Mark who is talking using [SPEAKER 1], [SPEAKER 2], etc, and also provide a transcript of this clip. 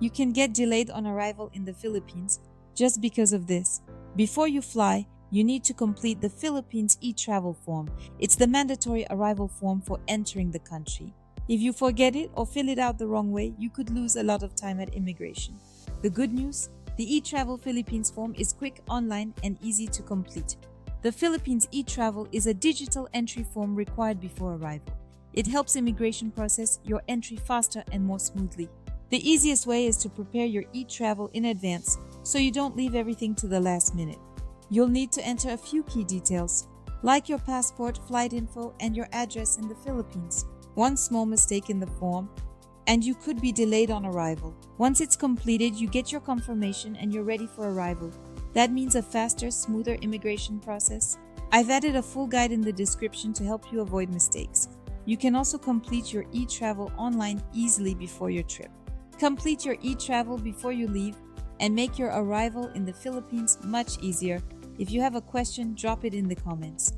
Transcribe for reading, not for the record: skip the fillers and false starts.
[SPEAKER 1] You can get delayed on arrival in the Philippines just because of this. Before you fly, you need to complete the Philippines eTravel form. It's the mandatory arrival form for entering the country. If you forget it or fill it out the wrong way, you could lose a lot of time at immigration. The good news? The eTravel Philippines form is quick, online, and easy to complete. The Philippines eTravel is a digital entry form required before arrival. It helps immigration process your entry faster and more smoothly. The easiest way is to prepare your eTravel in advance so you don't leave everything to the last minute. You'll need to enter a few key details, like your passport, flight info, and your address in the Philippines. One small mistake in the form, and you could be delayed on arrival. Once it's completed, you get your confirmation and you're ready for arrival. That means a faster, smoother immigration process. I've added a full guide in the description to help you avoid mistakes. You can also complete your eTravel online easily before your trip. Complete your eTravel before you leave and make your arrival in the Philippines much easier. If you have a question, drop it in the comments.